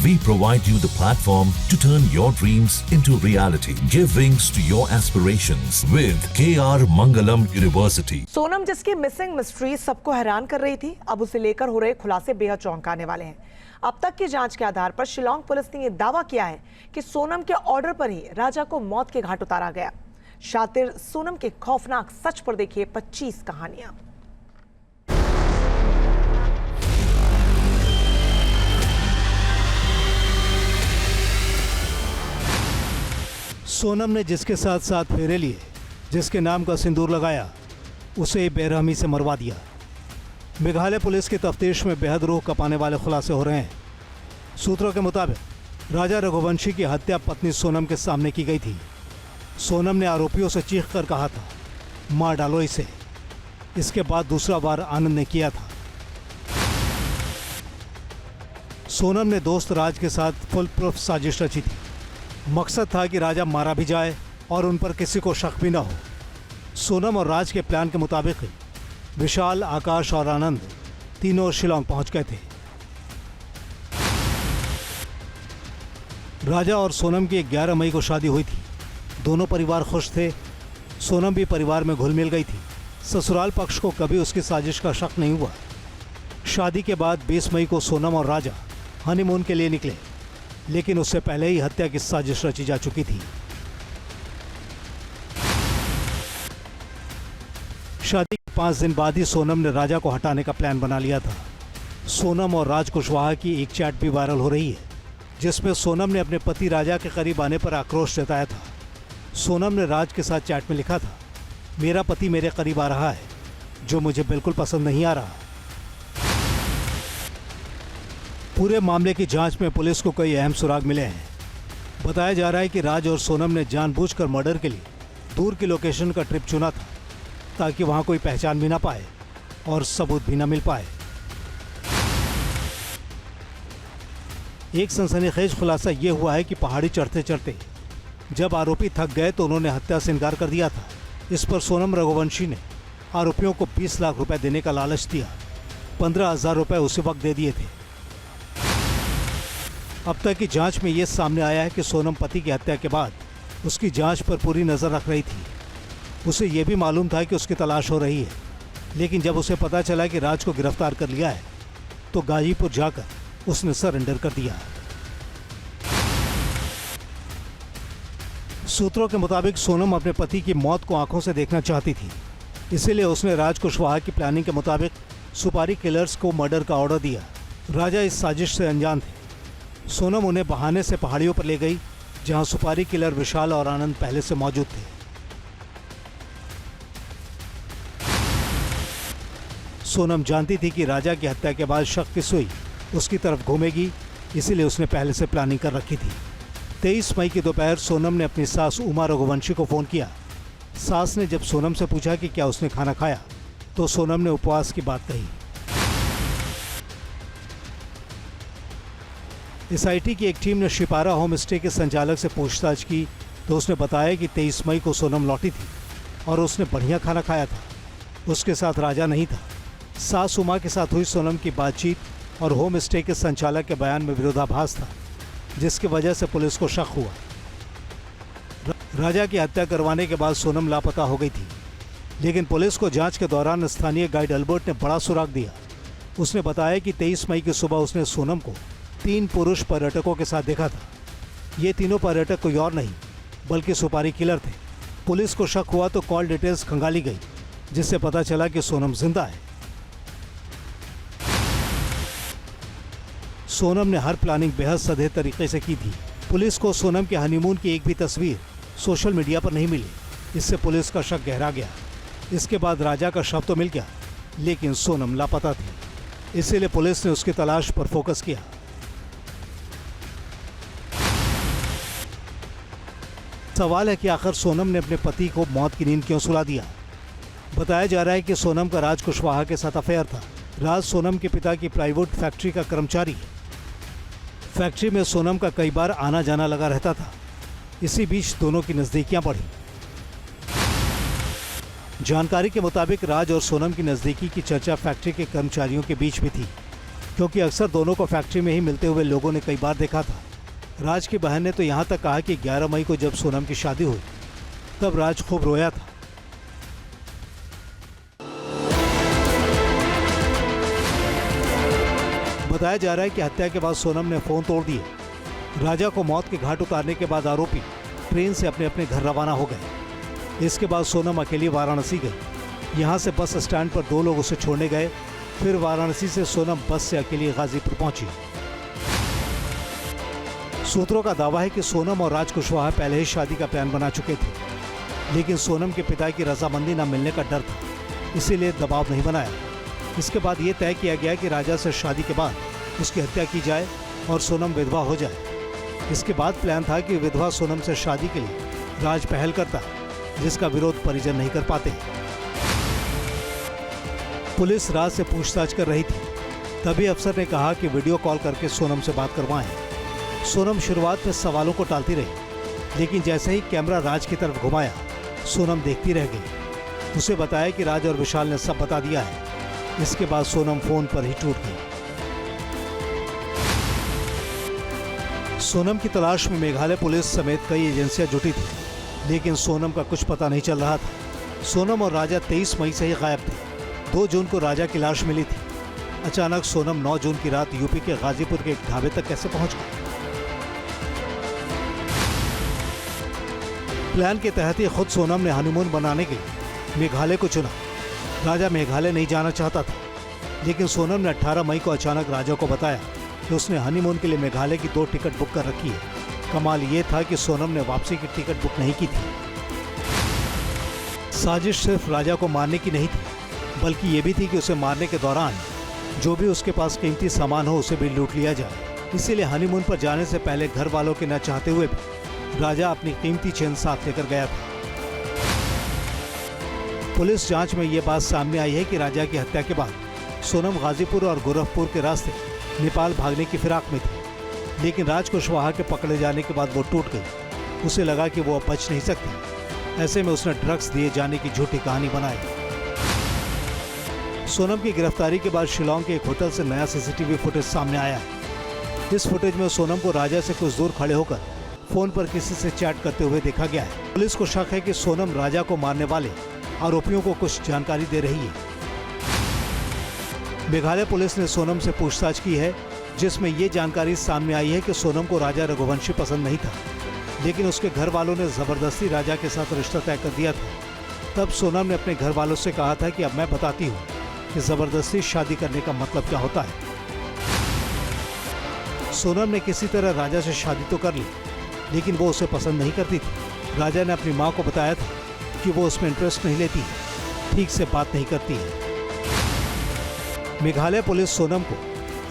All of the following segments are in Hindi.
We provide you the platform to turn your dreams into reality. Give wings to your aspirations with KR Mangalam University. Sonam जिसकी मिसिंग मिस्ट्री सबको हैरान कर रही थी, अब उसे लेकर हो रहे खुलासे बेहद चौंकाने वाले हैं। अब तक की जांच के आधार पर शिलांग पुलिस ने यह दावा किया है कि सोनम के ऑर्डर पर ही राजा को मौत के घाट उतारा गया। शातिर सोनम के खौफनाक सच पर देखिए 25 कहानियां। सोनम ने जिसके साथ साथ फेरे लिए, जिसके नाम का सिंदूर लगाया, उसे बेरहमी से मरवा दिया। मेघालय पुलिस की तफ्तीश में बेहद रूह कपाने वाले खुलासे हो रहे हैं। सूत्रों के मुताबिक राजा रघुवंशी की हत्या पत्नी सोनम के सामने की गई थी। सोनम ने आरोपियों से चीख कर कहा था, मार डालो इसे। इसके बाद दूसरा बार आनंद ने किया था। सोनम ने दोस्त राज के साथ फुल प्रूफ साजिश रची थी। मकसद था कि राजा मारा भी जाए और उन पर किसी को शक भी न हो। सोनम और राज के प्लान के मुताबिक विशाल, आकाश और आनंद तीनों शिलांग पहुंच गए थे। राजा और सोनम की 11 मई को शादी हुई थी। दोनों परिवार खुश थे। सोनम भी परिवार में घुल मिल गई थी। ससुराल पक्ष को कभी उसकी साजिश का शक नहीं हुआ। शादी के बाद 20 मई को सोनम और राजा हनीमून के लिए निकले, लेकिन उससे पहले ही हत्या की साजिश रची जा चुकी थी। शादी के 5 दिन बाद ही सोनम ने राजा को हटाने का प्लान बना लिया था। सोनम और राज कुशवाहा की एक चैट भी वायरल हो रही है, जिसमें सोनम ने अपने पति राजा के करीब आने पर आक्रोश जताया था। सोनम ने राज के साथ चैट में लिखा था, मेरा पति मेरे करीब आ रहा है, जो मुझे बिल्कुल पसंद नहीं आ रहा। पूरे मामले की जांच में पुलिस को कई अहम सुराग मिले हैं। बताया जा रहा है कि राज और सोनम ने जानबूझकर मर्डर के लिए दूर की लोकेशन का ट्रिप चुना था, ताकि वहां कोई पहचान भी ना पाए और सबूत भी ना मिल पाए। एक सनसनीखेज खुलासा यह हुआ है कि पहाड़ी चढ़ते चढ़ते जब आरोपी थक गए तो उन्होंने हत्या से इनकार कर दिया था। इस पर सोनम रघुवंशी ने आरोपियों को 20 लाख रुपए देने का लालच दिया। 15,000 रुपए उसी वक्त दे दिए थे। अब तक की जांच में यह सामने आया है कि सोनम पति की हत्या के बाद उसकी जांच पर पूरी नज़र रख रही थी। उसे यह भी मालूम था कि उसकी तलाश हो रही है, लेकिन जब उसे पता चला कि राज को गिरफ्तार कर लिया है तो गाजीपुर जाकर उसने सरेंडर कर दिया। सूत्रों के मुताबिक सोनम अपने पति की मौत को आंखों से देखना चाहती थी, इसीलिए उसने राज कुशवाहा की प्लानिंग के मुताबिक सुपारी किलर्स को मर्डर का ऑर्डर दिया। राजा इस साजिश से अनजान थे। सोनम उन्हें बहाने से पहाड़ियों पर ले गई, जहां सुपारी किलर विशाल और आनंद पहले से मौजूद थे। सोनम जानती थी कि राजा की हत्या के बाद शक की सुई उसकी तरफ घूमेगी, इसीलिए उसने पहले से प्लानिंग कर रखी थी। 23 मई की दोपहर सोनम ने अपनी सास उमा रघुवंशी को फ़ोन किया। सास ने जब सोनम से पूछा कि क्या उसने खाना खाया, तो सोनम ने उपवास की बात कही। एसआईटी की एक टीम ने शिपारा होम स्टे के संचालक से पूछताछ की तो उसने बताया कि 23 मई को सोनम लौटी थी और उसने बढ़िया खाना खाया था। उसके साथ राजा नहीं था। सास उमा के साथ हुई सोनम की बातचीत और होम स्टे के संचालक के बयान में विरोधाभास था, जिसकी वजह से पुलिस को शक हुआ। राजा की हत्या करवाने के बाद सोनम लापता हो गई थी, लेकिन पुलिस को जांच के दौरान स्थानीय गाइड अल्बर्ट ने बड़ा सुराग दिया। उसने बताया कि 23 मई की सुबह उसने सोनम को 3 पुरुष पर्यटकों के साथ देखा था। ये तीनों पर्यटक कोई और नहीं बल्कि सुपारी किलर थे। पुलिस को शक हुआ तो कॉल डिटेल्स खंगाली गई, जिससे पता चला कि सोनम जिंदा है। सोनम ने हर प्लानिंग बेहद सधे तरीके से की थी। पुलिस को सोनम के हनीमून की एक भी तस्वीर सोशल मीडिया पर नहीं मिली। इससे पुलिस का शक गहरा गया। इसके बाद राजा का शव तो मिल गया, लेकिन सोनम लापता थी। इसीलिए पुलिस ने उसकी तलाश पर फोकस किया। सवाल है कि आखिर सोनम ने अपने पति को मौत की नींद क्यों सुला दिया। बताया जा रहा है कि सोनम का राज कुशवाहा के साथ अफेयर था। राज सोनम के पिता की प्लाईवुड फैक्ट्री का कर्मचारी है। फैक्ट्री में सोनम का कई बार आना जाना लगा रहता था। इसी बीच दोनों की नज़दीकियां बढ़ी। जानकारी के मुताबिक राज और सोनम की नज़दीकी की चर्चा फैक्ट्री के कर्मचारियों के बीच भी थी। क्योंकि अक्सर दोनों को फैक्ट्री में ही मिलते हुए लोगों ने कई बार देखा था। राज की बहन ने तो यहाँ तक कहा कि 11 मई को जब सोनम की शादी हुई तब राज खूब रोया था। बताया जा रहा है कि हत्या के बाद सोनम ने फोन तोड़ दिए। राजा को मौत के घाट उतारने के बाद आरोपी ट्रेन से अपने अपने घर रवाना हो गए। इसके बाद सोनम अकेली वाराणसी गई। यहाँ से बस स्टैंड पर 2 लोग उसे छोड़ने गए। फिर वाराणसी से सोनम बस से अकेली गाजीपुर पहुंची। सूत्रों का दावा है कि सोनम और राज कुशवाहा पहले ही शादी का प्लान बना चुके थे, लेकिन सोनम के पिता की रजामंदी न मिलने का डर था, इसीलिए दबाव नहीं बनाया। इसके बाद ये तय किया गया कि राजा से शादी के बाद उसकी हत्या की जाए और सोनम विधवा हो जाए। इसके बाद प्लान था कि विधवा सोनम से शादी के लिए राज पहल करता, जिसका विरोध परिजन नहीं कर पाते। पुलिस राज से पूछताछ कर रही थी, तभी अफसर ने कहा कि वीडियो कॉल करके सोनम से बात करवाएं। सोनम शुरुआत में सवालों को टालती रही, लेकिन जैसे ही कैमरा राज की तरफ घुमाया, सोनम देखती रह गई। उसे बताया कि राज और विशाल ने सब बता दिया है। इसके बाद सोनम फोन पर ही टूट गई। सोनम की तलाश में मेघालय पुलिस समेत कई एजेंसियां जुटी थी, लेकिन सोनम का कुछ पता नहीं चल रहा था। सोनम और राजा 23 मई से ही गायब थे। 2 जून को राजा की लाश मिली थी। अचानक सोनम 9 जून की रात यूपी के गाजीपुर के एक ढाबे तक कैसे पहुंच गई? प्लान के तहत ही खुद सोनम ने हनीमून बनाने के लिए मेघालय को चुना। राजा मेघालय नहीं जाना चाहता था, लेकिन सोनम ने 18 मई को अचानक राजा को बताया कि उसने हनीमून के लिए मेघालय की 2 टिकट बुक कर रखी है। कमाल ये था कि सोनम ने वापसी की टिकट बुक नहीं की थी। साजिश सिर्फ राजा को मारने की नहीं थी, बल्कि ये भी थी कि उसे मारने के दौरान जो भी उसके पास कीमती सामान हो उसे भी लूट लिया जाए। इसीलिए हनीमून पर जाने से पहले घर वालों के न चाहते हुए भी राजा अपनी कीमती चेन साथ लेकर गया था। पुलिस जांच में ये बात सामने आई है कि राजा की हत्या के बाद सोनम गाजीपुर और गोरखपुर के रास्ते नेपाल भागने की फिराक में थी, लेकिन राज कुशवाहा के पकड़े जाने के बाद वो टूट गई। उसे लगा कि वो अब बच नहीं सकती। ऐसे में उसने ड्रग्स दिए जाने की झूठी कहानी बनाई। सोनम की गिरफ्तारी के बाद शिलांग के एक होटल से नया सीसीटीवी फुटेज सामने आया है। इस फुटेज में सोनम को राजा से कुछ दूर खड़े होकर फोन पर किसी से चैट करते हुए देखा गया है। पुलिस को शक है कि सोनम राजा को मारने वाले आरोपियों को कुछ जानकारी दे रही है। मेघालय पुलिस ने सोनम से पूछताछ की है, जिसमें ये जानकारी सामने आई है कि सोनम को राजा रघुवंशी पसंद नहीं था, लेकिन उसके घर वालों ने जबरदस्ती राजा के साथ रिश्ता तय कर दिया था। तब सोनम ने अपने घर वालों से कहा था कि अब मैं बताती हूँ कि जबरदस्ती शादी करने का मतलब क्या होता है। सोनम ने किसी तरह राजा से शादी तो कर ली, लेकिन वो उसे पसंद नहीं करती थी। राजा ने अपनी माँ को बताया था कि वो उसमें इंटरेस्ट नहीं लेती है, ठीक से बात नहीं करती है। मेघालय पुलिस सोनम को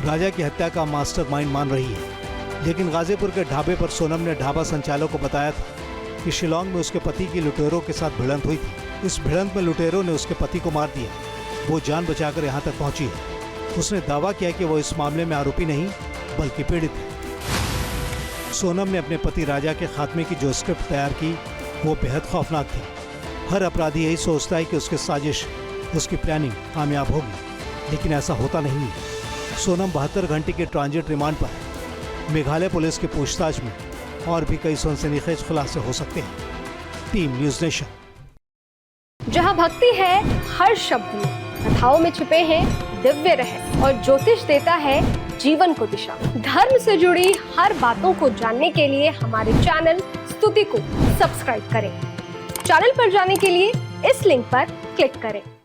राजा की हत्या का मास्टरमाइंड मान रही है, लेकिन गाजीपुर के ढाबे पर सोनम ने ढाबा संचालक को बताया था कि शिलांग में उसके पति की लुटेरों के साथ भिड़ंत हुई थी। इस भिड़ंत में लुटेरों ने उसके पति को मार दिया। वो जान बचाकर यहाँ तक पहुंची है। उसने दावा किया कि वो इस मामले में आरोपी नहीं बल्कि पीड़ित है। सोनम ने अपने पति राजा के खात्मे की जो स्क्रिप्ट तैयार की वो बेहद खौफनाक थी। हर अपराधी यही सोचता है कि उसकी साजिश, उसकी प्लानिंग कामयाब होगी, लेकिन ऐसा होता नहीं है। सोनम 72 घंटे के ट्रांजिट रिमांड पर है। मेघालय पुलिस की पूछताछ में और भी कई सनसनीखेज खुलासे हो सकते हैं। Team news nation. जहाँ भक्ति है हर शब्द में, कथाओं में छुपे हैं दिव्य रहस्य और ज्योतिष देता है जीवन को दिशा। धर्म से जुड़ी हर बातों को जानने के लिए हमारे चैनल स्तुति को सब्सक्राइब करें। चैनल पर जाने के लिए इस लिंक पर क्लिक करें।